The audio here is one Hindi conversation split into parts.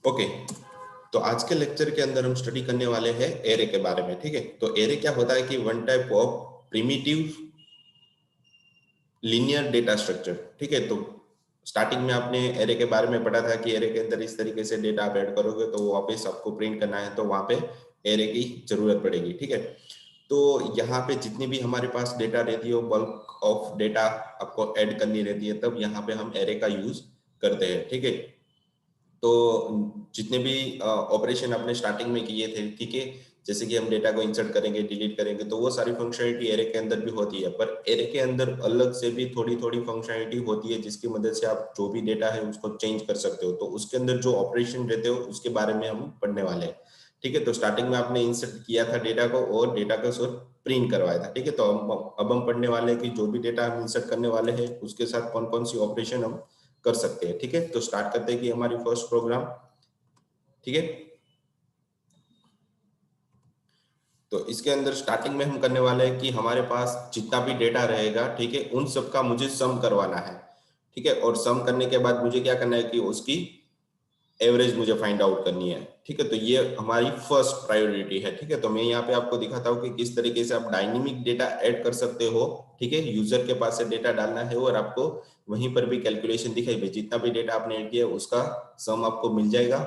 ओके, तो आज के लेक्चर के अंदर हम स्टडी करने वाले हैं एरे के बारे में। ठीक है, तो एरे क्या होता है कि one type of primitive linear data structure. ठीक है, तो स्टार्टिंग में आपने एरे के बारे में पढ़ा था कि एरे के अंदर इस तरीके से डेटा आप ऐड करोगे तो वापस आपको प्रिंट करना है तो वहां पे एरे की जरूरत पड़ेगी। ठीक है, तो यहाँ पे जितनी भी हमारे पास डेटा रहती है बल्क ऑफ डेटा आपको ऐड करनी रहती है, तब यहाँ पे हम एरे का यूज करते हैं। ठीक है, तो जितने भी ऑपरेशन आपने स्टार्टिंग में किए थे, ठीक है, जैसे कि हम डेटा को इंसर्ट करेंगे, डिलीट करेंगे, तो वो सारी फंक्शनलिटी एरे के अंदर भी होती है। पर एरे के अंदर अलग से भी थोड़ी थोड़ी फंक्शनलिटी होती है जिसकी मदद से आप जो भी डेटा है उसको चेंज कर सकते हो। तो उसके अंदर जो ऑपरेशन रहते हो उसके बारे में हम पढ़ने वाले हैं। ठीक है, तो स्टार्टिंग में आपने इंसर्ट किया था डेटा को और डेटा को सिर्फ प्रिंट करवाया था। ठीक है, तो अब हम पढ़ने वाले हैं कि जो भी डेटा हम इंसर्ट करने वाले हैं उसके साथ कौन कौन सी ऑपरेशन हम कर सकते हैं। ठीक है, तो स्टार्ट करते हैं कि हमारी फर्स्ट प्रोग्राम। ठीक है, तो इसके अंदर स्टार्टिंग में हम करने वाले हैं कि हमारे पास जितना भी डेटा रहेगा, ठीक है, उन सब का मुझे सम करवाना है। ठीक है, और सम करने के बाद मुझे क्या करना है कि उसकी एवरेज मुझे फाइंड आउट करनी है। ठीक है, तो ये हमारी फर्स्ट प्रायोरिटी है। ठीक है, तो मैं यहाँ पे आपको दिखाता हूँ कि किस तरीके से आप डायनेमिक डेटा ऐड कर सकते हो। ठीक है, यूजर के पास से डेटा डालना है और आपको वहीं पर भी कैलकुलेशन दिखाई दे, जितना भी डेटा आपने ऐड किया उसका सम आपको मिल जाएगा।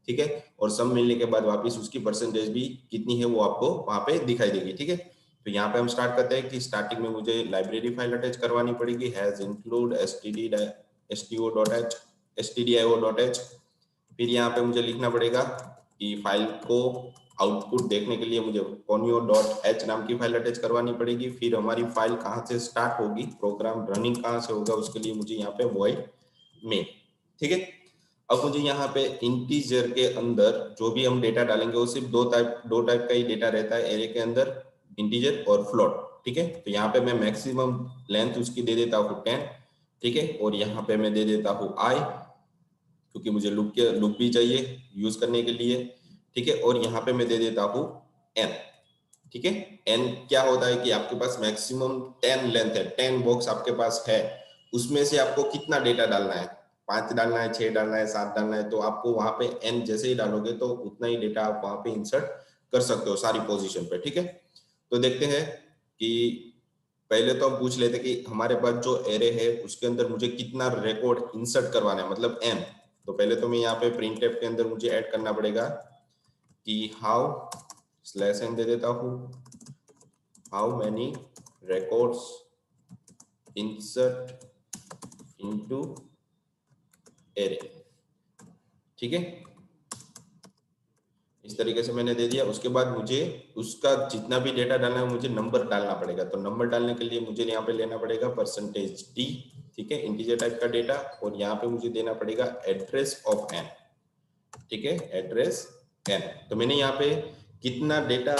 ठीक है, और सम मिलने के बाद वापिस उसकी परसेंटेज भी कितनी है वो आपको वहां पे दिखाई देगी। ठीक है, तो यहाँ पे हम स्टार्ट करते हैं कि स्टार्टिंग में मुझे लाइब्रेरी फाइल अटैच करवानी पड़ेगी, हैज इंक्लूड stdio.h। फिर यहाँ पे मुझे लिखना पड़ेगा कि फाइल को आउटपुट देखने के लिए मुझे conio.h नाम की फाइल अटैच करवानी पड़ेगी। फिर हमारी फाइल कहाँ से स्टार्ट होगी, प्रोग्राम रनिंग कहाँ से होगा, उसके लिए मुझे यहाँ पे void main। ठीक है, अब मुझे यहाँ पे इंटीजर के अंदर जो भी हम डेटा डालेंगे वो सिर्फ दो टाइप का ही डेटा रहता है एरे के अंदर, इंटीजर और फ्लोट। ठीक है, तो यहाँ पे मैं मैक्सिमम लेंथ उसकी दे देता हूँ 10। ठीक है, और यहाँ पे मैं दे देता हूँ आई, क्योंकि मुझे लूप भी चाहिए यूज करने के लिए। ठीक है, और यहाँ पे मैं दे देता हूँ एन। ठीक है, एन क्या होता है कि आपके पास मैक्सिमम 10 लेंथ है, 10 बॉक्स आपके पास है, उसमें से आपको कितना डेटा डालना है, 5 डालना है, 6 डालना है, 7 डालना है, तो आपको वहां पे एन जैसे ही डालोगे तो उतना ही डेटा आप वहां पे इंसर्ट कर सकते हो सारी पोजीशन पे। ठीक है, तो देखते हैं कि पहले तो हम पूछ लेते कि हमारे पास जो एरे है उसके अंदर मुझे कितना रिकॉर्ड इंसर्ट करवाना है, मतलब एम। तो पहले तो मैं यहाँ पे प्रिंटफ के अंदर मुझे ऐड करना पड़ेगा कि हाउ स्लैश एन दे देता हूँ, how many records insert into array. ठीक है, इस तरीके से मैंने दे दिया। उसके बाद मुझे उसका जितना भी डेटा डालना है मुझे नंबर डालना पड़ेगा। तो नंबर डालने के लिए मुझे यहाँ पे लेना पड़ेगा %d। ठीक है, इंटीजर टाइप का डेटा, और यहाँ पे मुझे देना पड़ेगा एड्रेस ऑफ एन। ठीक है, एड्रेस एन। तो मैंने यहाँ पे कितना डेटा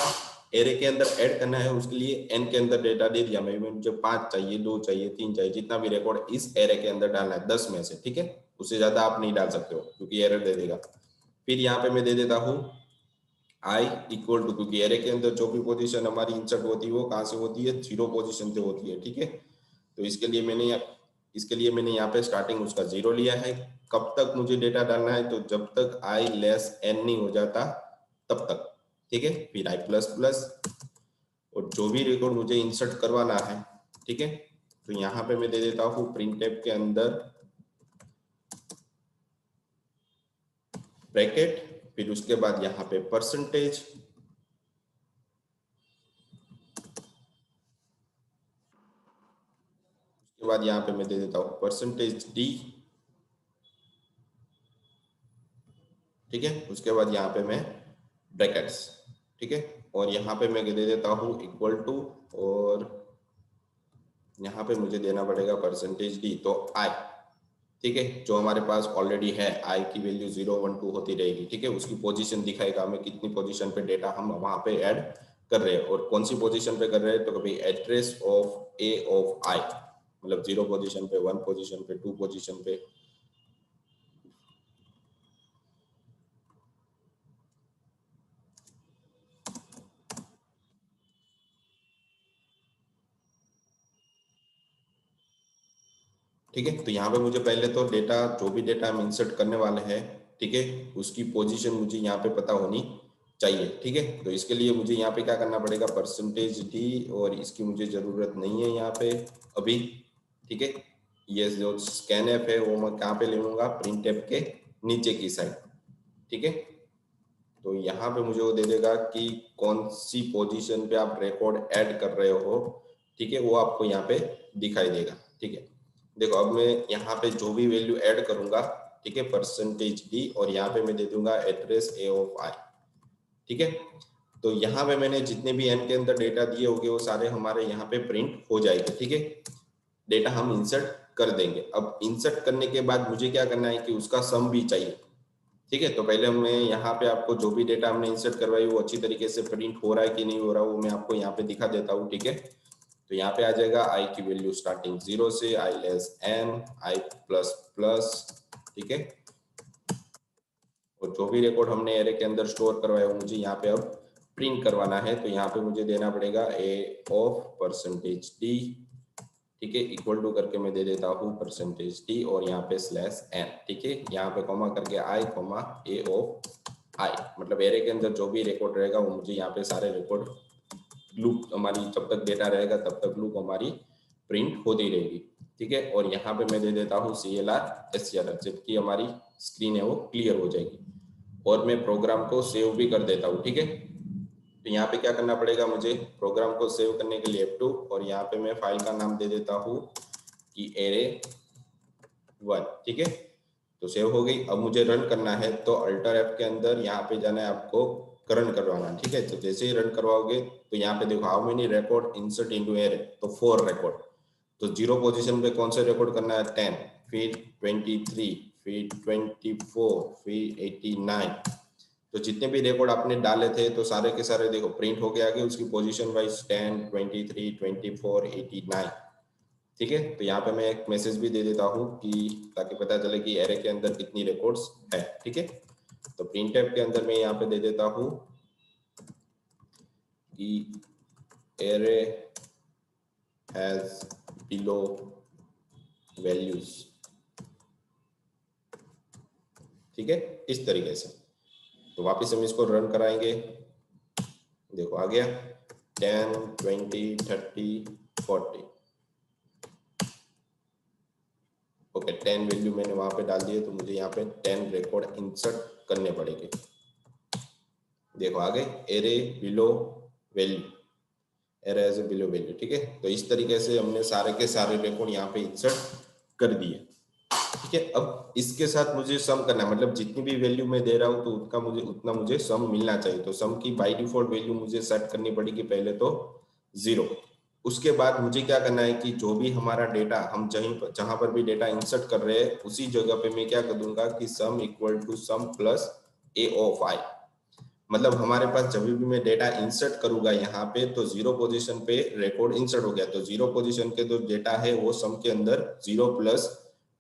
एरे के अंदर ऐड करना है उसके लिए एन के अंदर डेटा दे दिया। मैं मुझे 5 चाहिए, 2 चाहिए, 3 चाहिए, जितना भी रिकॉर्ड इस एरे के अंदर डालना है 10 में से। ठीक है, उससे ज्यादा आप नहीं डाल सकते हो क्योंकि एरर दे देगा। फिर यहाँ पे मैं दे देता हूँ आई इक्वल टू, क्योंकि एरे के अंदर जो भी पोजीशन हमारी इंसर्ट होती है वो कहाँ से होती है, 0 पोजीशन से होती है। ठीक है, तो इसके लिए मैंने यहाँ पे स्टार्टिंग उसका 0 लिया है। कब तक मुझे डेटा डालना है, तो जब तक आई लेस एन नहीं हो जाता तब तक। ठीक है, फिर आई प्लस प्लस, और जो भी रिकॉर्ड मुझे इंसर्ट करवाना है। ठीक है, तो यहाँ पे मैं दे देता हूँ प्रिंटफ के अंदर ब्रैकेट, फिर उसके बाद यहाँ पे परसेंटेज, उसके बाद यहाँ पे मैं दे देता हूँ %d। ठीक है, उसके बाद यहाँ पे मैं ब्रैकेट्स। ठीक है, और यहाँ पे मैं दे देता हूँ इक्वल टू, और यहाँ पे मुझे देना पड़ेगा %d, तो आई। ठीक है, जो हमारे पास ऑलरेडी है, आई की वैल्यू 0 1 2 होती रहेगी। ठीक है, उसकी पोजीशन दिखाएगा हमें कितनी पोजीशन पे डेटा हम वहां पे ऐड कर रहे हैं और कौन सी पोजीशन पे कर रहे हैं। तो कभी address of A of I, मतलब 0 पोजीशन पे, 1 पोजीशन पे, 2 पोजीशन पे। ठीक है, तो यहाँ पे मुझे पहले तो डेटा, जो भी डेटा हम इंसर्ट करने वाले हैं, ठीक है, उसकी पोजीशन मुझे यहाँ पे पता होनी चाहिए। ठीक है, तो इसके लिए मुझे यहाँ पे क्या करना पड़ेगा, परसेंटेज डी, और इसकी मुझे जरूरत नहीं है यहाँ पे अभी। ठीक है, ये जो स्कैनएफ है वो मैं कहाँ पे ले लूंगा, प्रिंटएफ के नीचे की साइड। ठीक है, तो यहाँ पे मुझे वो दे देगा कि कौन सी पोजीशन पे आप रिकॉर्ड ऐड कर रहे हो। ठीक है, वो आपको यहाँ पे दिखाई देगा। ठीक है, देखो अब मैं यहाँ पे जो भी वैल्यू ऐड करूंगा, ठीक है, परसेंटेज डी, और यहाँ पे मैं दे दूंगा एड्रेस ए ऑफ आई। ठीक है, तो यहाँ पे मैंने जितने भी एन के अंदर डेटा दिए होंगे वो सारे हमारे यहाँ पे प्रिंट हो जाएंगे। ठीक है, डेटा हम इंसर्ट कर देंगे। अब इंसर्ट करने के बाद मुझे क्या करना है कि उसका सम भी चाहिए। ठीक है, तो पहले मैं यहाँ पे आपको जो भी डेटा हमने इंसर्ट करवाई वो अच्छी तरीके से प्रिंट हो रहा है कि नहीं हो रहा, वो मैं आपको यहाँ पे दिखा देता हूँ। ठीक है, तो यहाँ पे आ जाएगा आई की वैल्यू स्टार्टिंग 0 से, आई लेस एन, आई प्लस प्लस। ठीक है, और जो भी रिकॉर्ड हमने एरे के अंदर स्टोर करवाया वो मुझे यहाँ पे अब प्रिंट करवाना है। तो यहाँ पे मुझे देना पड़ेगा ए ऑफ परसेंटेज डी। ठीक है, इक्वल टू करके मैं दे देता हूँ परसेंटेज डी और यहाँ पे स्लैश एन। ठीक है, यहाँ पे कॉमा करके आई कॉमा ए ऑफ आई, मतलब एरे के अंदर जो भी रिकॉर्ड रहेगा वो मुझे यहाँ पे सारे रिकॉर्ड लूप हमारी जब तक डेटा रहेगा तब तक लूप हमारी प्रिंट होती रहेगी। ठीक है, और यहाँ पे मैं दे देता हूँ CLR SCR, जबकि हमारी स्क्रीन है वो क्लियर हो जाएगी। और मैं प्रोग्राम को सेव भी कर देता हूँ। ठीक है, तो यहाँ पे क्या करना पड़ेगा मुझे, प्रोग्राम को सेव करने के लिए F2, और यहाँ पे मैं फाइल का नाम दे देता हूँ कि array1। ठीक है, तो सेव हो गई। अब मुझे रन करना है तो अल्टर F के अंदर यहाँ पे जाना है आपको, रन करवाना। ठीक है, तो जैसे ही रन करवाओगे तो यहाँ पे देखो how many record insert into array, तो 4 रिकॉर्ड। तो 0 पोजीशन पे कौन से रिकॉर्ड करना है, 10, फिर 23, फिर 24, फिर 89। तो जितने भी रिकॉर्ड आपने डाले थे तो सारे के सारे देखो प्रिंट होके आगे उसकी पोजीशन वाइज 10, 23, 24, 89। ठीक है, तो यहाँ पे मैं एक मैसेज भी दे देता हूँ कि ताकि पता चले कि एरे के अंदर कितनी रिकॉर्ड्स है। ठीक है, तो प्रिंटफ के अंदर मैं यहाँ पे दे देता हूँ कि एरे हैज बिलो वैल्यूज। ठीक है, इस तरीके से। तो वापस हम इसको रन कराएंगे, देखो आ गया 10, 20, 30, 40। ओके, 10 वैल्यू मैंने वहां पे डाल दिए, तो मुझे यहाँ पे 10 रिकॉर्ड इंसर्ट करने पड़ेंगे। देखो आ गए array below value, array as a below value. ठीक है, तो इस तरीके से हमने सारे के सारे रिकॉर्ड यहाँ पे इंसर्ट कर दिए। ठीक है, अब इसके साथ मुझे सम करना है, मतलब जितनी भी वैल्यू मैं दे रहा हूँ तो उतना मुझे सम मिलना चाहिए। तो सम की बाय डिफॉल्ट वैल्यू मुझे सेट करनी पड़ेगी पहले तो 0। उसके बाद मुझे क्या करना है कि जो भी हमारा डेटा हम जहां पर भी डेटा इंसर्ट कर रहे हैं उसी जगह पे मैं क्या कर दूंगा कि sum equal to sum plus A of I. मतलब हमारे पास जब भी मैं डेटा इंसर्ट करूंगा यहाँ पे तो 0 पोजीशन पे रिकॉर्ड इंसर्ट हो गया, तो 0 पोजीशन के जो डेटा है वो सम के अंदर 0 प्लस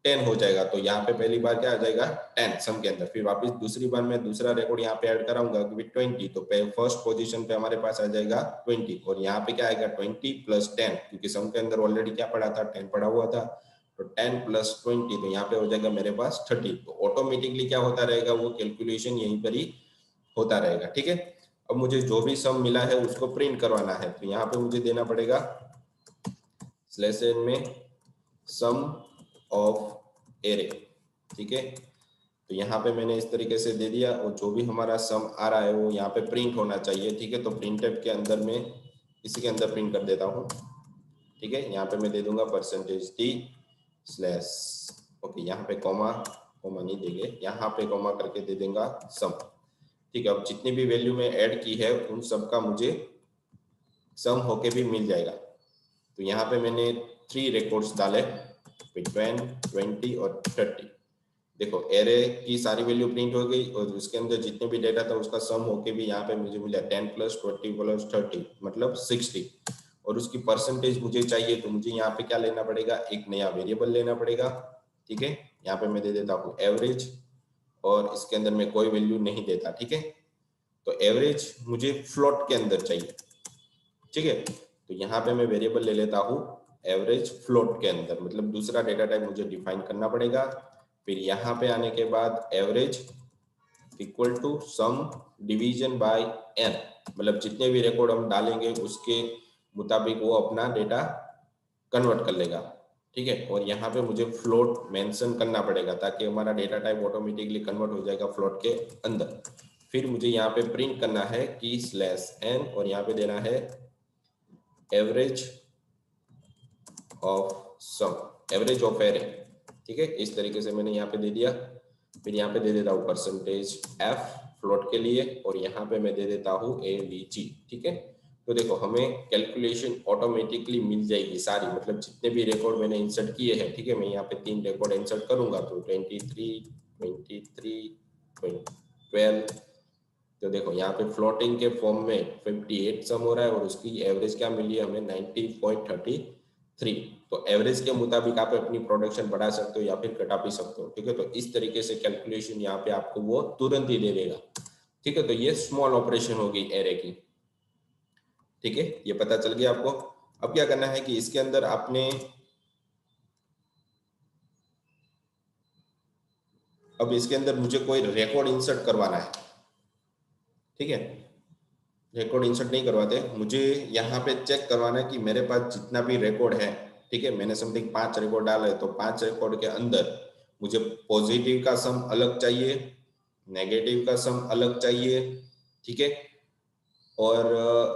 10 हो जाएगा। तो यहाँ पे पहली बार क्या आ जाएगा 10 सम के अंदर, फिर वापस दूसरी बार मैं दूसरा रिकॉर्ड यहाँ पे ऐड कराऊंगा कि 20, तो फर्स्ट पोजीशन पे हमारे पास आ जाएगा 20, और यहाँ पे क्या आएगा 20 प्लस 10, क्योंकि सम के अंदर ऑलरेडी क्या पड़ा था 10 पड़ा हुआ था, तो 10 प्लस 20, तो यहाँ पे हो जाएगा मेरे पास 30। तो ऑटोमेटिकली क्या होता रहेगा, वो कैलकुलेशन यहीं पर ही होता रहेगा। ठीक है, अब मुझे जो भी सम मिला है उसको प्रिंट करवाना है, तो यहाँ पे मुझे देना पड़ेगा स्लैश एन में सम ऑफ एरे। ठीक है, तो यहाँ पे मैंने इस तरीके से दे दिया, और जो भी हमारा सम आ रहा है वो यहाँ पे प्रिंट होना चाहिए। ठीक है, तो प्रिंटफ के अंदर में इसी के अंदर प्रिंट कर देता हूँ। ठीक है, यहाँ पे मैं दे दूंगा परसेंटेज डी स्लैश, ओके, यहाँ पे कॉमा नहीं देंगे, यहाँ पे कॉमा करके दे देंगे सम। ठीक है, अब जितनी भी वैल्यू में ऐड की है उन सब का मुझे सम होके भी मिल जाएगा। तो यहाँ पे मैंने 3 रिकॉर्ड्स डाले 10, 20 और 30। देखो एरे की सारी वैल्यू प्रिंट हो गई और उसके अंदर जितने भी डेटा था उसका सम होके भी यहाँ पे मुझे मिला 10 प्लस 20 प्लस 30 मतलब 60। और उसकी परसेंटेज मुझे चाहिए, तो मुझे यहाँ पे क्या लेना पड़ेगा, एक नया वेरिएबल लेना पड़ेगा। ठीक है, यहाँ पे मैं दे देता हूँ एवरेज, और इसके अंदर मैं कोई वैल्यू नहीं देता। ठीक है, तो एवरेज मुझे फ्लोट के अंदर चाहिए। ठीक है, तो यहाँ पे मैं वेरिएबल ले लेता हूँ एवरेज फ्लोट के अंदर, मतलब दूसरा डेटा टाइप मुझे डिफाइन करना पड़ेगा। फिर यहाँ पे आने के बाद average equal to sum division by n, मतलब जितने भी रिकॉर्ड हम डालेंगे उसके मुताबिक वो अपना डेटा कन्वर्ट कर लेगा। ठीक है, और यहाँ पे मुझे फ्लोट मेंशन करना पड़ेगा ताकि हमारा डेटा टाइप ऑटोमेटिकली कन्वर्ट हो जाएगा फ्लोट के अंदर। फिर मुझे यहाँ पे प्रिंट करना है की /n और यहाँ पे देना है average of sum, average of array. ठीक है, इस तरीके से मैंने यहाँ पे दे दिया। फिर यहाँ पे दे देता हूँ %f फ्लोट के लिए और यहाँ पे मैं दे देता हूँ avg। ठीक है, तो देखो हमें कैलकुलेशन ऑटोमेटिकली मिल जाएगी सारी, मतलब जितने भी रिकॉर्ड मैंने इंसर्ट किए हैं। ठीक है, मैं यहाँ पे 3 रिकॉर्ड इंसर्ट करूंगा तो 23, 12, तो देखो यहाँ पे फ्लोटिंग के फॉर्म में 58 सम हो रहा है और उसकी एवरेज क्या मिली है हमें 90.33। तो एवरेज के मुताबिक आप अपनी प्रोडक्शन बढ़ा सकते हो या फिर घटा भी सकते हो। ठीक है, तो इस तरीके से कैलकुलेशन यहाँ पे आपको वो तुरंत ही दे देगा। ठीक है, तो ये स्मॉल ऑपरेशन होगी एरे की। ठीक है, ये पता चल गया आपको। अब क्या करना है कि इसके अंदर आपने अब इसके अंदर मुझे कोई रिकॉर्ड इंसर्ट करवाना है। ठीक है, रिकॉर्ड इंसर्ट नहीं करवाते, मुझे यहाँ पे चेक करवाना है कि मेरे पास जितना भी रिकॉर्ड है। ठीक है, मैंने समथिंग 5 रिकॉर्ड डाला है तो 5 रिकॉर्ड के अंदर मुझे पॉजिटिव का सम अलग चाहिए, नेगेटिव का सम अलग चाहिए। ठीक है, और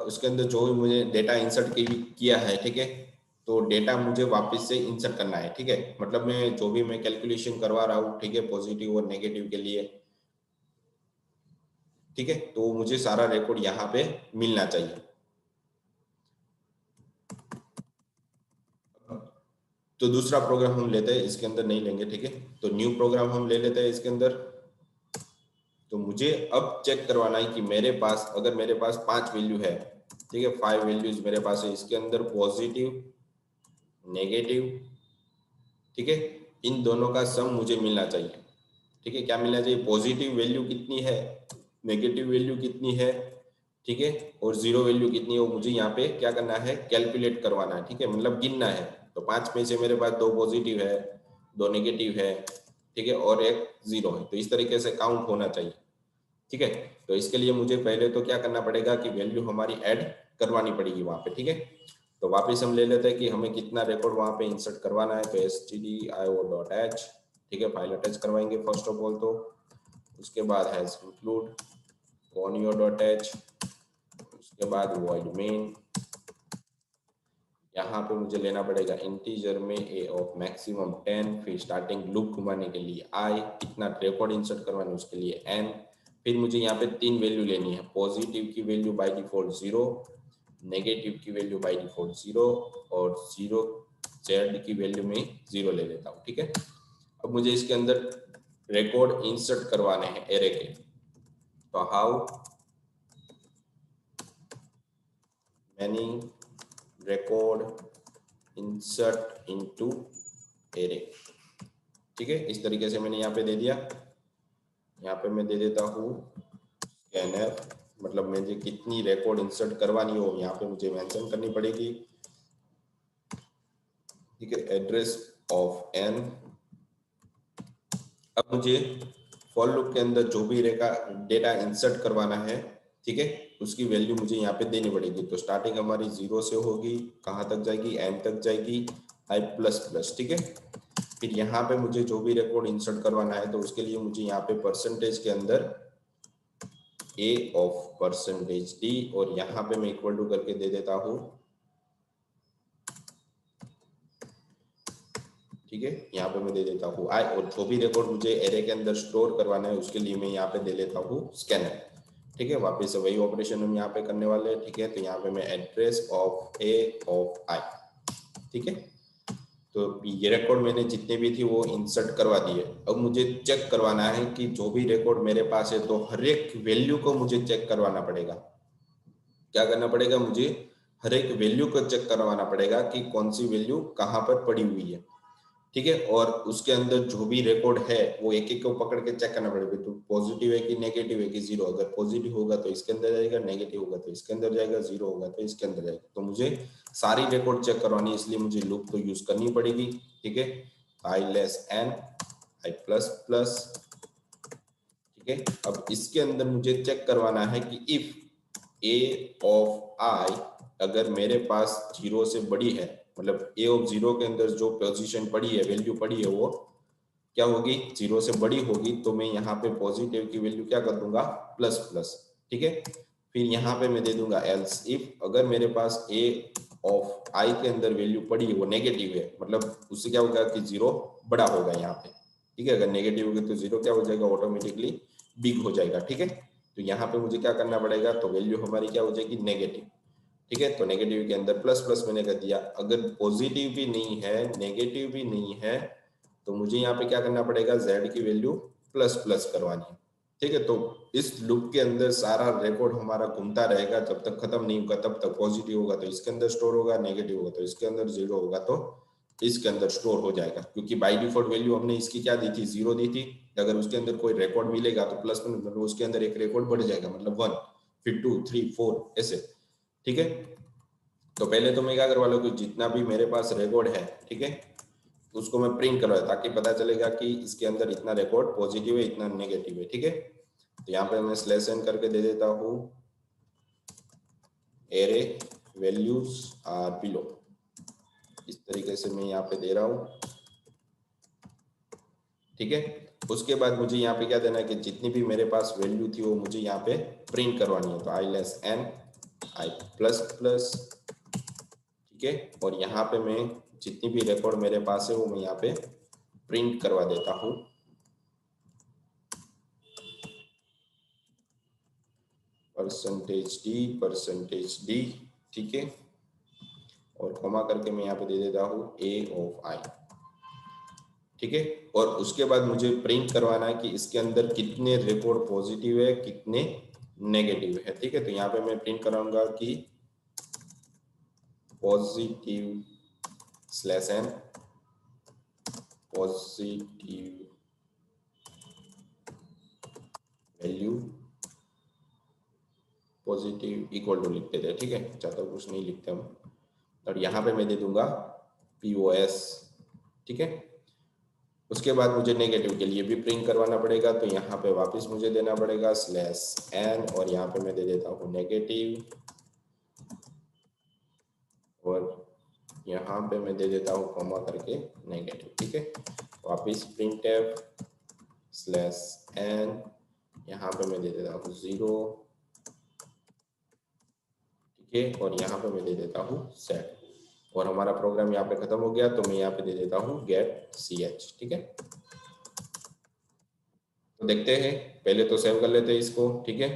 उसके अंदर जो भी मुझे डेटा इंसर्ट किया है। ठीक है, तो डेटा मुझे वापस से इंसर्ट करना है। ठीक है, मतलब मैं जो भी मैं कैलकुलेशन करवा रहा हूँ, ठीक है, पॉजिटिव और नेगेटिव के लिए। ठीक है, तो मुझे सारा रिकॉर्ड यहाँ पे मिलना चाहिए। तो दूसरा प्रोग्राम हम लेते हैं, इसके अंदर नहीं लेंगे। ठीक है, तो न्यू प्रोग्राम हम ले लेते हैं इसके अंदर। तो मुझे अब चेक करवाना है कि मेरे पास अगर मेरे पास 5 वैल्यू है। ठीक है, 5 वैल्यूज मेरे पास है, इसके अंदर पॉजिटिव, नेगेटिव। ठीक है, इन दोनों का सम मुझे मिलना चाहिए। ठीक है, क्या मिलना चाहिए, पॉजिटिव वैल्यू कितनी है, नेगेटिव वैल्यू कितनी है। ठीक है, और जीरो वैल्यू कितनी है, वो मुझे यहाँ पे क्या करना है, कैलकुलेट करवाना है। ठीक है, मतलब गिनना है। तो 5 में से मेरे पास 2 पॉजिटिव है, 2 नेगेटिव है। ठीक है, और एक जीरो है, तो इस तरीके से काउंट होना चाहिए। ठीक है, तो इसके लिए मुझे पहले तो क्या करना पड़ेगा कि वैल्यू हमारी ऐड करवानी पड़ेगी वहां पे। ठीक है, तो वापस हम ले लेते हैं कि हमें कितना रिकॉर्ड वहां पे इंसर्ट करवाना है। तो stdio.h, ठीक है, फाइल अटैच करवाएंगे फर्स्ट ऑफ ऑल। तो उसके बाद हैज इंक्लूड conio.h, उसके बाद void main। यहाँ पे मुझे लेना पड़ेगा इंटीजर में a ऑफ मैक्सिमम 10, फिर स्टार्टिंग लूप घुमाने के लिए i, कितना रिकॉर्ड इंसर्ट करवाना है उसके लिए n। फिर मुझे यहाँ पे 3 वैल्यू लेनी है, पॉजिटिव की वैल्यू बाय डिफॉल्ट 0, नेगेटिव की वैल्यू बाय डिफॉल्ट 0 और 0 जेड की वैल्यू में 0 ले लेता हूँ। ठीक है, अब मुझे इसके अंदर रिकॉर्ड इंसर्ट करवाने हैं एरे के। तो how many record insert into array. ठीक है, इस तरीके से मैंने यहाँ पे दे दिया। यहाँ पे मैं दे देता हूँ स्कैनर, मतलब मुझे कितनी रिकॉर्ड इंसर्ट करवानी हो यहाँ पे मुझे मेंशन करनी पड़ेगी। ठीक है, एड्रेस ऑफ n। अब मुझे फॉर लूप के अंदर जो भी डेटा इंसर्ट करवाना है, ठीक है, उसकी वैल्यू मुझे यहाँ पे देनी पड़ेगी। तो स्टार्टिंग हमारी 0 से होगी, कहाँ तक जाएगी, n तक जाएगी, i प्लस प्लस। ठीक है, फिर यहाँ पे मुझे जो भी रिकॉर्ड इंसर्ट करवाना है तो उसके लिए मुझे यहाँ पे परसेंटेज के अंदर a ऑफ %d और यहाँ पे मैं इक्वल टू करके दे देता हूँ। ठीक है, यहाँ पे मैं दे देता हूँ i, और जो भी रिकॉर्ड मुझे एरे के अंदर स्टोर करवाना है उसके लिए मैं यहाँ पे दे लेता हूँ स्कैनर। ठीक है, वापस से वही ऑपरेशन हम यहाँ पे करने वाले हैं। ठीक है, तो यहाँ पे मैं address of a of i। ठीक है, तो ये रिकॉर्ड मैंने जितने भी थी वो इंसर्ट करवा दिए। अब मुझे चेक करवाना है कि जो भी रिकॉर्ड मेरे पास है तो हर एक वैल्यू को मुझे चेक करवाना पड़ेगा। क्या करना पड़ेगा, मुझे हर एक वैल्यू को चेक करवाना पड़ेगा कि कौन सी वैल्यू कहाँ पर पड़ी हुई है। ठीक है, और उसके अंदर जो भी रिकॉर्ड है वो एक एक को पकड़ के चेक करना पड़ेगा। तो पॉजिटिव है कि नेगेटिव है कि जीरो, अगर पॉजिटिव होगा तो इसके अंदर जाएगा, नेगेटिव होगा तो इसके अंदर जाएगा, जीरो होगा तो इसके अंदर जाएगा। तो मुझे सारी रिकॉर्ड चेक करवानी है, इसलिए मुझे लूप तो यूज करनी पड़ेगी। ठीक है, i less n, i plus plus. ठीक है। अब इसके अंदर मुझे चेक करवाना है कि इफ ए ऑफ आई अगर मेरे पास 0 से बड़ी है, मतलब ए ऑफ 0 के अंदर जो पोजीशन पड़ी है, वैल्यू पड़ी है, वो क्या होगी, 0 से बड़ी होगी, तो मैं यहाँ पे पॉजिटिव की वैल्यू क्या कर दूंगा, प्लस प्लस। ठीक है। फिर यहाँ पे मैं दे दूंगा एल्स इफ अगर मेरे पास ए ऑफ आई के अंदर वैल्यू पड़ी है वो नेगेटिव है, मतलब उससे क्या होगा कि 0 बड़ा होगा यहाँ पे। ठीक है। अगर नेगेटिव होगी तो 0 क्या हो जाएगा, ऑटोमेटिकली बिग हो जाएगा। ठीक है। तो यहाँ पे मुझे क्या करना पड़ेगा, तो वैल्यू हमारी क्या हो जाएगी, नेगेटिव। ठीक है। तो नेगेटिव के अंदर प्लस प्लस मैंने कर दिया। अगर पॉजिटिव भी नहीं है, नेगेटिव भी नहीं है, तो मुझे यहाँ पे क्या करना पड़ेगा, z की वैल्यू प्लस प्लस करवानी है। ठीक है। तो इस लूप के अंदर सारा रिकॉर्ड हमारा घूमता रहेगा, जब तक खत्म नहीं होगा तब तक पॉजिटिव होगा तो इसके अंदर स्टोर होगा, नेगेटिव होगा तो इसके अंदर, 0 होगा तो इसके अंदर स्टोर हो जाएगा। क्योंकि बाय डिफॉल्ट वैल्यू हमने इसकी क्या दी थी, 0 दी थी। अगर उसके अंदर कोई रिकॉर्ड मिलेगा तो प्लस में, मतलब उसके अंदर एक रिकॉर्ड बढ़ जाएगा, मतलब 1, फिर 2, 3, 4 ऐसे। ठीक है। तो पहले तो मैं क्या करवा लूँ कि जितना भी मेरे पास रिकॉर्ड है, ठीक है, उसको मैं प्रिंट करवा, ताकि पता चलेगा कि इसके अंदर इतना रिकॉर्ड पॉजिटिव है, इतना नेगेटिव है। ठीक है। तो यहाँ पे मैं स्लैश एन करके दे देता हूँ एरे वैल्यूज आर बिलो, इस तरीके से मैं यहाँ पे दे रहा हूँ। ठीक है। उसके बाद मुझे यहाँ पे क्या देना है कि जितनी भी मेरे पास वैल्यू थी वो मुझे यहाँ पे प्रिंट करवानी है। तो आई लेस एन, आई प्लस प्लस, ठीक है। और यहाँ पे मैं जितनी भी रिकॉर्ड मेरे पास है वो मैं यहाँ पे प्रिंट करवा देता हूँ। परसेंटेज डी, ठीक है। और कॉमा करके मैं यहाँ पे दे देता हूँ ए ऑफ आई। ठीक है। और उसके बाद मुझे प्रिंट करवाना है कि इसके अंदर कितने रिकॉर्ड पॉजिटिव है, कितने नेगेटिव है। ठीक है। तो यहाँ पे मैं प्रिंट कराऊंगा कि positive slash n, positive value, positive equal to लिखते थे। ठीक है। ज़्यादा कुछ नहीं लिखते हम। और यहाँ पे मैं दे दूंगा POS। ठीक है। उसके बाद मुझे नेगेटिव के लिए भी प्रिंट करवाना पड़ेगा, तो यहाँ पे वापस मुझे देना पड़ेगा स्लैश एन, और यहाँ पे मैं दे देता हूँ नेगेटिव, और यहाँ पे मैं दे देता हूँ कॉमा करके नेगेटिव। ठीक है। वापस प्रिंट एफ स्लैश एन, यहाँ पे मैं दे देता हूँ 0, ठीक है। और यहाँ पे मैं दे देता हूँ सेट, और हमारा प्रोग्राम यहाँ पे खत्म हो गया। तो मैं यहाँ पे दे देता हूँ गेट ch। ठीक है। तो देखते हैं, पहले तो सेव कर लेते हैं इसको। ठीक है।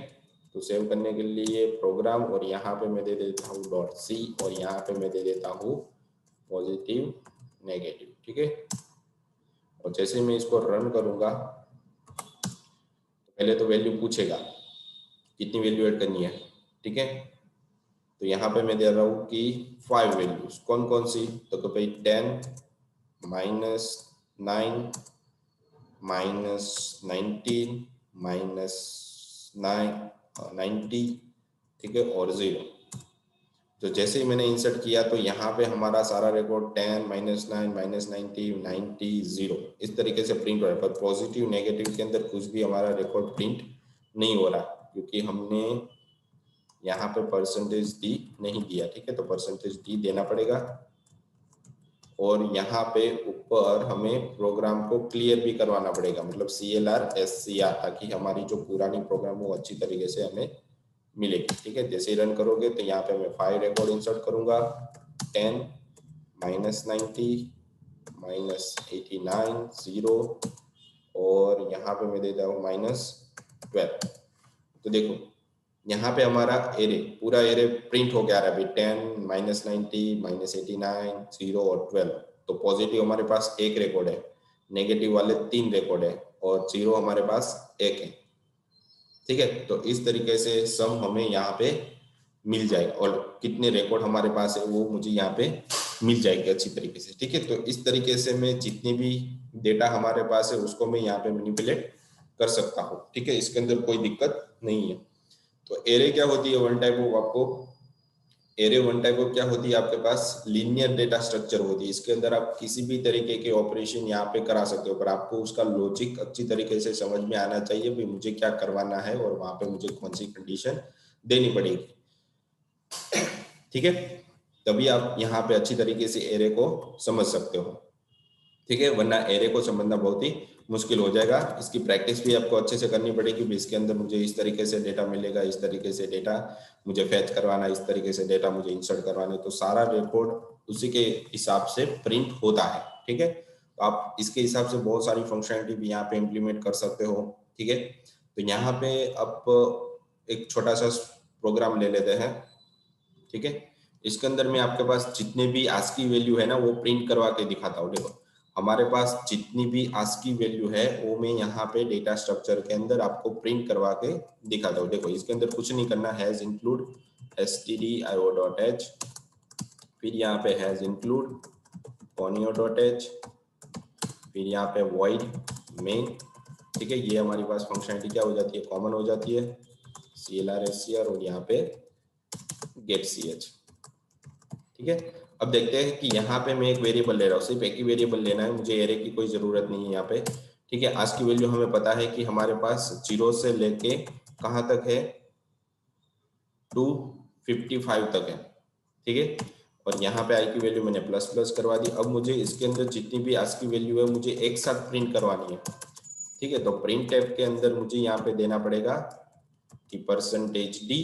तो सेव करने के लिए प्रोग्राम, और यहाँ पे मैं दे देता हूँ .c, और यहाँ पे मैं दे देता हूँ पॉजिटिव नेगेटिव। ठीक है। और जैसे मैं इसको रन करूंगा, पहले तो वैल्यू पूछेगा कितनी वैल्यू ऐड करनी है। ठीक है। तो यहाँ पे मैं दे रहा हूँ कि 5 वैल्यूज, कौन कौन सी, तो भाई 10, -9, -19, -90, ठीक है, और 0। तो जैसे ही मैंने इंसर्ट किया तो यहाँ पे हमारा सारा रिकॉर्ड 10, -9, -90, 90, 0 इस तरीके से प्रिंट हो रहा है। पर पॉजिटिव नेगेटिव के अंदर कुछ भी हमारा रिकॉर्ड प्रिंट नहीं हो रहा, क्योंकि हमने यहाँ पे परसेंटेज डी नहीं दिया। ठीक है। तो परसेंटेज डी देना पड़ेगा, और यहाँ पे ऊपर हमें प्रोग्राम को क्लियर भी करवाना पड़ेगा, मतलब CLR SCR, ताकि हमारी जो पुरानी प्रोग्राम वो अच्छी तरीके से हमें मिलेगी। ठीक है। जैसे ही रन करोगे तो यहाँ पे मैं 5 रिकॉर्ड इंसर्ट करूंगा, 10, -90, -89, 0, और यहाँ पे मैं देता हूँ -12। तो देखो यहाँ पे हमारा एरे, पूरा एरे प्रिंट हो गया है अभी, 10, -90, -89, 0 और 12। तो पॉजिटिव हमारे पास एक रिकॉर्ड है, नेगेटिव वाले 3 रिकॉर्ड है, और 0 हमारे पास एक है। ठीक है। तो इस तरीके से सम हमें यहाँ पे मिल जाएगा, और कितने रिकॉर्ड हमारे पास है वो मुझे यहाँ पे मिल जाएगी अच्छी तरीके से। ठीक है। तो इस तरीके से मैं जितनी भी डेटा हमारे पास है उसको मैं यहाँ पे मैनिपुलेट कर सकता हूँ। ठीक है। इसके अंदर कोई दिक्कत नहीं है। तो एरे क्या होती है, वन टाइप ऑफ आपको एरे वन टाइप ऑफ क्या होती है, आपके पास लीनियर डेटा स्ट्रक्चर होती है। इसके अंदर आप किसी भी तरीके के ऑपरेशन यहाँ पे करा सकते हो, पर आपको उसका लॉजिक अच्छी तरीके से समझ में आना चाहिए भी मुझे क्या करवाना है और वहां पे मुझे कौन सी कंडीशन देनी पड़ेगी, ठीक है। तभी आप यहाँ पे अच्छी तरीके से एरे को समझ सकते हो, ठीक है, वरना एरे को समझना बहुत ही मुश्किल हो जाएगा। इसकी प्रैक्टिस भी आपको अच्छे से करनी पड़ेगी भी इसके अंदर मुझे इस तरीके से डेटा मिलेगा, इस तरीके से डेटा मुझे फैच करवाना, इस तरीके से डेटा मुझे इंसर्ट करवाना, तो सारा रिकॉर्ड उसी के हिसाब से प्रिंट होता है, ठीक है। तो आप इसके हिसाब से बहुत सारी फंक्शनलिटी भी यहाँ पे इम्प्लीमेंट कर सकते हो, ठीक है। तो यहाँ पे अब एक छोटा सा प्रोग्राम ले लेते हैं, ठीक है। इसके अंदर में आपके पास जितने भी आस्की वैल्यू है ना वो प्रिंट करवा के दिखाता हूँ। देखो हमारे पास जितनी भी आस्की वैल्यू है वो मैं यहाँ पे डेटा स्ट्रक्चर के अंदर आपको प्रिंट करवा के दिखाता हूँ। देखो इसके अंदर कुछ नहीं करना, हैज इंक्लूड stdio.h, फिर यहाँ पे हैज इंक्लूड conio.h, फिर यहाँ पे void main, ठीक है। ये हमारी पास फंक्शनलिटी क्या हो जाती है, कॉमन हो जाती है, clr scr और यहाँ पे get ch, ठीक है। अब देखते हैं कि यहाँ पे मैं एक वेरिएबल ले रहा हूँ, सिर्फ एक ही वेरिएबल लेना है मुझे, एरे की कोई जरूरत नहीं है यहाँ पे, ठीक है। आज की वैल्यू हमें पता है कि हमारे पास 0 से लेके कहाँ तक है, 255 तक है, ठीक है। और यहाँ पे आई की वैल्यू मैंने प्लस प्लस करवा दी। अब मुझे इसके अंदर जितनी भी आज की वैल्यू है मुझे एक साथ प्रिंट करवानी है, ठीक है। तो प्रिंट टैब के अंदर मुझे यहाँ पे देना पड़ेगा कि %d,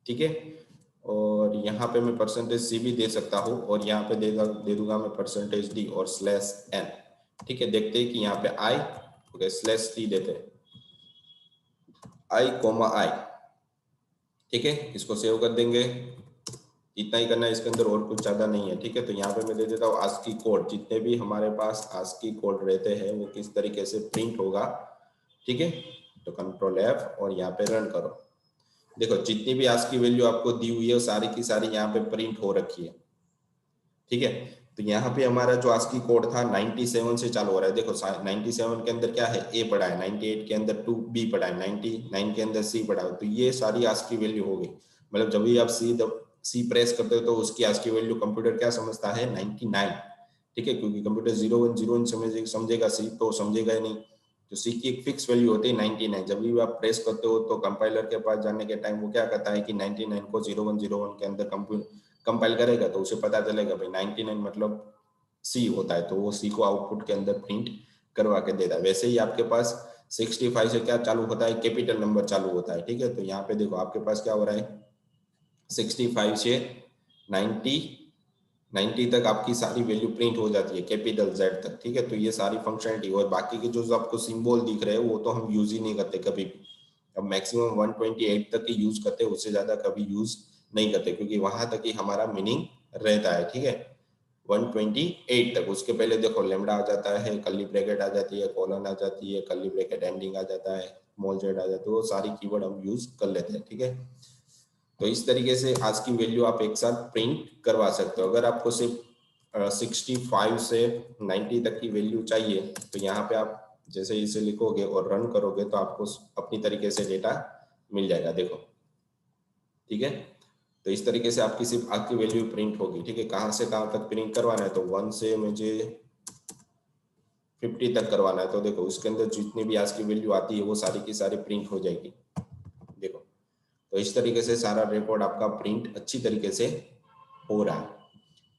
ठीक है। और यहाँ पे मैं %c भी दे सकता हूँ और यहाँ पे दे दूंगा मैं %d और /n, ठीक है। देखते हैं कि यहाँ पे i, ओके, /t देते हैं, i, ठीक है। इसको सेव कर देंगे, इतना ही करना है, इसके अंदर और कुछ ज्यादा नहीं है, ठीक है। तो यहाँ पे मैं दे देता हूँ आस्की कोड, जितने भी हमारे पास आस्की कोड रहते हैं वो किस तरीके से प्रिंट होगा, ठीक है। तो कंट्रोल F और यहाँ पे रन करो। देखो जितनी भी आस्की वैल्यू आपको दी हुई है सारी की सारी यहाँ पे प्रिंट हो रखी है, ठीक है। तो यहाँ पे हमारा जो आस्की कोड था 97 से चालू हो रहा है। देखो 97 के अंदर क्या है, ए पड़ा है, 98 के अंदर 2b पड़ा है, 99 के अंदर c पड़ा है। तो ये सारी आस्की वैल्यू हो गई। मतलब जब भी आप सी प्रेस करते हो तो उसकी आस्की वैल्यू कंप्यूटर क्या समझता है, 99, ठीक है। क्योंकि कंप्यूटर 0101 समझेगा, सी तो समझेगा ही नहीं। तो सी की एक फिक्स वैल्यू होती है 99। जब भी आप प्रेस करते हो तो कंपाइलर के पास जाने के टाइम वो क्या कहता है कि 99 को 0101 के अंदर कंपाइल करेगा, तो उसे पता चलेगा भाई 99 मतलब सी होता है, तो वो सी को आउटपुट के अंदर प्रिंट करवा के देता है। वैसे ही आपके पास 65 से क्या चालू होता है, कैपिटल नंबर चालू होता है, ठीक है। तो यहाँ पे देखो आपके पास क्या हो रहा है, 65 से 90 तक आपकी सारी वैल्यू प्रिंट हो जाती है, कैपिटल Z तक, ठीक है। तो ये सारी फंक्शनलिटी, और बाकी के जो आपको सिंबल दिख रहे हैं वो तो हम यूज ही नहीं करते कभी भी। अब मैक्सिमम 128 तक ही यूज करते हैं, उससे ज्यादा कभी यूज नहीं करते, क्योंकि वहां तक ही हमारा मीनिंग रहता है, ठीक है। 128 तक, उसके पहले देखो लेमडा आ जाता है, कर्ली ब्रैकेट आ जाती है, कॉलन आ जाती है, कर्ली ब्रैकेट एंडिंग आ जाता है, स्मॉल z आ जाती है, वो सारी कीवर्ड हम यूज कर लेते हैं, ठीक है। तो इस तरीके से आज की वैल्यू आप एक साथ प्रिंट करवा सकते हो। अगर आपको सिर्फ 65 से 90 तक की वैल्यू चाहिए तो यहाँ पे आप जैसे इसे लिखोगे और रन करोगे तो आपको अपनी तरीके से डेटा मिल जाएगा, देखो, ठीक है। तो इस तरीके से आपकी सिर्फ आज की वैल्यू प्रिंट होगी, ठीक है। कहाँ से कहाँ तक प्रिंट करवाना है, तो 1 से मुझे 50 तक करवाना है, तो देखो उसके अंदर जितनी भी आज की वैल्यू आती है वो सारी की सारी प्रिंट हो जाएगी, देखो। तो इस तरीके से सारा रिकॉर्ड आपका प्रिंट अच्छी तरीके से हो रहा है,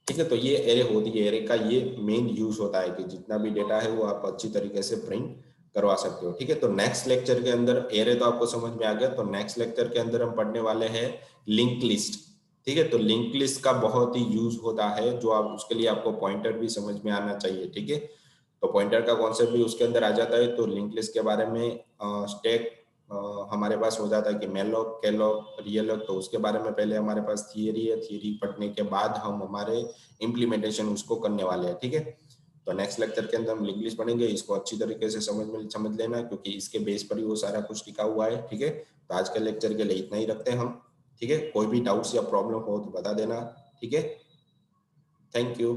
ठीक है। तो ये एरे होती है, एरे का ये मेन यूज होता है कि जितना भी डेटा है वो आप अच्छी तरीके से प्रिंट करवा सकते हो, ठीक है। तो नेक्स्ट लेक्चर के अंदर एरे तो आपको समझ में आ गया, तो नेक्स्ट लेक्चर के अंदर हम पढ़ने वाले हैं लिंक लिस्ट, ठीक है। तो लिंक लिस्ट का बहुत ही यूज होता है, जो आप उसके लिए आपको पॉइंटर भी समझ में आना चाहिए, ठीक है। तो पॉइंटर का कॉन्सेप्ट भी उसके अंदर आ जाता है। तो लिंक लिस्ट के बारे में स्टैक हमारे पास हो जाता है कि मेलॉक, कैलॉक, रियलॉक, तो उसके बारे में पहले हमारे पास थियरी है, थियरी पढ़ने के बाद हम हमारे इम्प्लीमेंटेशन उसको करने वाले हैं, ठीक है। तो नेक्स्ट लेक्चर के अंदर हम लिंक लिस्ट पढ़ेंगे, इसको अच्छी तरीके से समझ लेना, क्योंकि इसके बेस पर ही वो सारा कुछ टिका हुआ है, ठीक है। तो आज के लेक्चर के लिए इतना ही रखते हैं हम, ठीक है। कोई भी डाउट्स या प्रॉब्लम हो तो बता देना, ठीक है। Thank you.